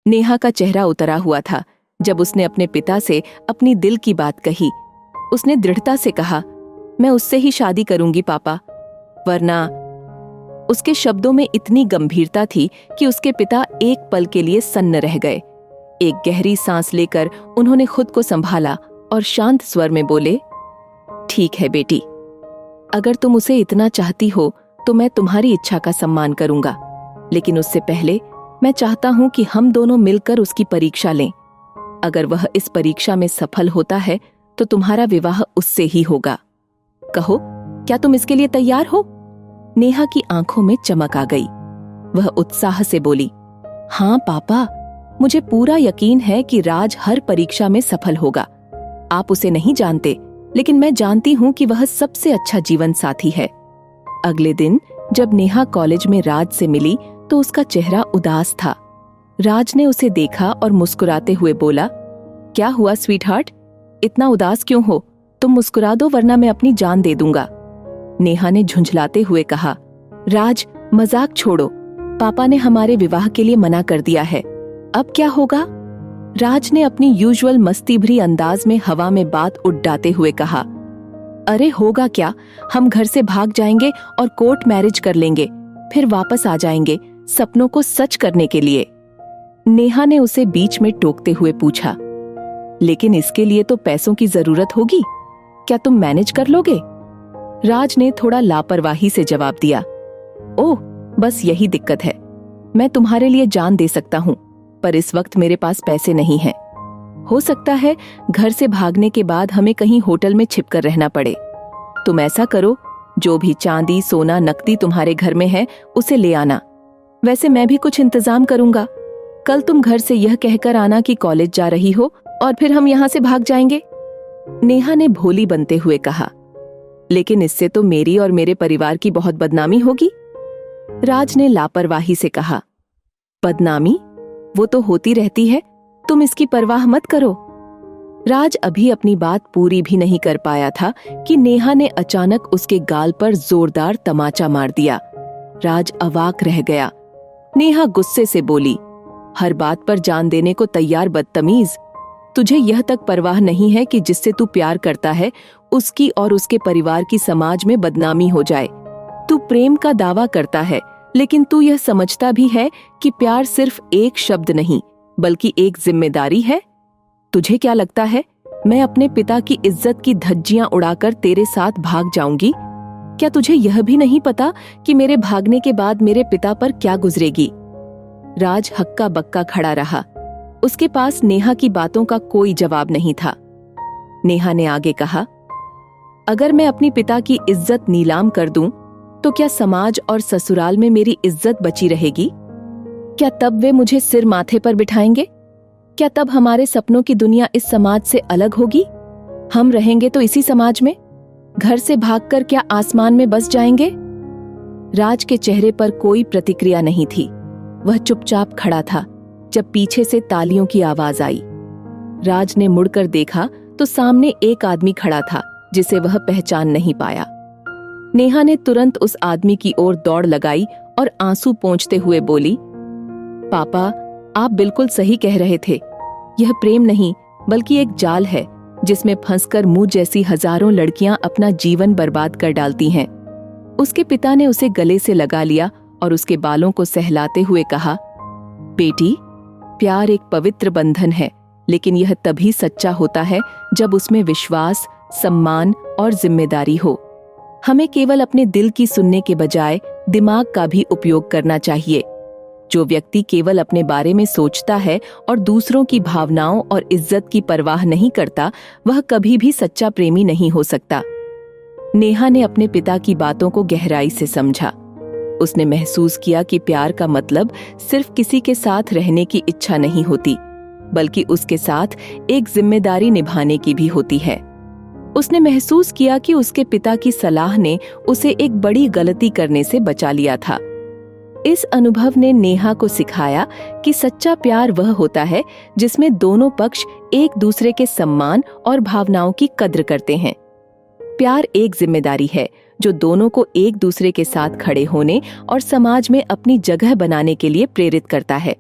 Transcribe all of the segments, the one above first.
नेहा का चेहरा उतरा हुआ था जब उसने अपने पिता से अपनी दिल की बात कही। उसने दृढ़ता से कहा, मैं उससे ही शादी करूंगी पापा, वरना। उसके शब्दों में इतनी गंभीरता थी कि उसके पिता एक पल के लिए सन्न रह गए। एक गहरी सांस लेकर उन्होंने खुद को संभाला और शांत स्वर में बोले, ठीक है बेटी, अगर तुम उसे इतना चाहती हो तो मैं तुम्हारी इच्छा का सम्मान करूंगा, लेकिन उससे पहले मैं चाहता हूं कि हम दोनों मिलकर उसकी परीक्षा लें। अगर वह इस परीक्षा में सफल होता है तो तुम्हारा विवाह उससे ही होगा। कहो, क्या तुम इसके लिए तैयार हो? नेहा की आंखों में चमक आ गई। वह उत्साह से बोली, हाँ पापा, मुझे पूरा यकीन है कि राज हर परीक्षा में सफल होगा। आप उसे नहीं जानते, लेकिन मैं जानती हूं कि वह सबसे अच्छा जीवन साथी है। अगले दिन जब नेहा कॉलेज में राज से मिली तो उसका चेहरा उदास था। राज ने उसे देखा और मुस्कुराते हुए बोला, क्या हुआ स्वीटहार्ट, इतना उदास क्यों हो? तुम मुस्कुरा दो वरना मैं अपनी जान दे दूंगा। नेहा ने झुंझलाते हुए कहा, राज मजाक छोड़ो, पापा ने हमारे विवाह के लिए मना कर दिया है, अब क्या होगा? राज ने अपनी यूजुअल मस्ती भरी अंदाज में हवा में बात उड़ाते हुए कहा, अरे होगा क्या, हम घर से भाग जाएंगे और कोर्ट मैरिज कर लेंगे, फिर वापस आ जाएंगे सपनों को सच करने के लिए। नेहा ने उसे बीच में टोकते हुए पूछा, लेकिन इसके लिए तो पैसों की जरूरत होगी, क्या तुम मैनेज कर लोगे? राज ने थोड़ा लापरवाही से जवाब दिया, ओह बस यही दिक्कत है, मैं तुम्हारे लिए जान दे सकता हूं, पर इस वक्त मेरे पास पैसे नहीं हैं। हो सकता है घर से भागने के बाद हमें कहीं होटल में छिपकर रहना पड़े। तुम ऐसा करो, जो भी चांदी सोना नकदी तुम्हारे घर में है उसे ले आना, वैसे मैं भी कुछ इंतजाम करूंगा। कल तुम घर से यह कहकर आना कि कॉलेज जा रही हो और फिर हम यहाँ से भाग जाएंगे। नेहा ने भोली बनते हुए कहा, लेकिन इससे तो मेरी और मेरे परिवार की बहुत बदनामी होगी। राज ने लापरवाही से कहा, बदनामी? वो तो होती रहती है, तुम इसकी परवाह मत करो। राज अभी अपनी बात पूरी भी नहीं कर पाया था कि नेहा ने अचानक उसके गाल पर जोरदार तमाचा मार दिया। राज अवाक रह गया। नेहा गुस्से से बोली, हर बात पर जान देने को तैयार बदतमीज, तुझे यह तक परवाह नहीं है कि जिससे तू प्यार करता है उसकी और उसके परिवार की समाज में बदनामी हो जाए। तू प्रेम का दावा करता है, लेकिन तू यह समझता भी है कि प्यार सिर्फ एक शब्द नहीं बल्कि एक जिम्मेदारी है। तुझे क्या लगता है मैं अपने पिता की इज्जत की धज्जियां उड़ाकर तेरे साथ भाग जाऊंगी? क्या तुझे यह भी नहीं पता कि मेरे भागने के बाद मेरे पिता पर क्या गुजरेगी? राज हक्का बक्का खड़ा रहा। उसके पास नेहा की बातों का कोई जवाब नहीं था। नेहा ने आगे कहा, अगर मैं अपनी पिता की इज्जत नीलाम कर दूं तो क्या समाज और ससुराल में मेरी इज्जत बची रहेगी? क्या तब वे मुझे सिर माथे पर बिठाएंगे? क्या तब हमारे सपनों की दुनिया इस समाज से अलग होगी? हम रहेंगे तो इसी समाज में, घर से भागकर क्या आसमान में बस जाएंगे? राज के चेहरे पर कोई प्रतिक्रिया नहीं थी। वह चुपचाप खड़ा था जब पीछे से तालियों की आवाज आई। राज ने मुड़कर देखा तो सामने एक आदमी खड़ा था जिसे वह पहचान नहीं पाया। नेहा ने तुरंत उस आदमी की ओर दौड़ लगाई और आंसू पोंछते हुए बोली, पापा, आप बिल्कुल सही कह रहे थे। यह प्रेम नहीं बल्कि एक जाल है जिसमें फंसकर मुझ जैसी हजारों लड़कियां अपना जीवन बर्बाद कर डालती हैं। उसके पिता ने उसे गले से लगा लिया और उसके बालों को सहलाते हुए कहा, बेटी, प्यार एक पवित्र बंधन है, लेकिन यह तभी सच्चा होता है जब उसमें विश्वास, सम्मान और जिम्मेदारी हो। हमें केवल अपने दिल की सुनने के बजाय दिमाग का भी उपयोग करना चाहिए। जो व्यक्ति केवल अपने बारे में सोचता है और दूसरों की भावनाओं और इज्जत की परवाह नहीं करता, वह कभी भी सच्चा प्रेमी नहीं हो सकता। नेहा ने अपने पिता की बातों को गहराई से समझा। उसने महसूस किया कि प्यार का मतलब सिर्फ किसी के साथ रहने की इच्छा नहीं होती, बल्कि उसके साथ एक जिम्मेदारी निभाने की भी होती है। उसने महसूस किया कि उसके पिता की सलाह ने उसे एक बड़ी गलती करने से बचा लिया था। इस अनुभव ने नेहा को सिखाया कि सच्चा प्यार वह होता है जिसमें दोनों पक्ष एक दूसरे के सम्मान और भावनाओं की कद्र करते हैं। प्यार एक जिम्मेदारी है जो दोनों को एक दूसरे के साथ खड़े होने और समाज में अपनी जगह बनाने के लिए प्रेरित करता है।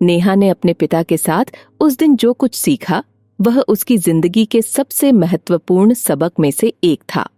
नेहा ने अपने पिता के साथ उस दिन जो कुछ सीखा वह उसकी जिंदगी के सबसे महत्वपूर्ण सबक में से एक था।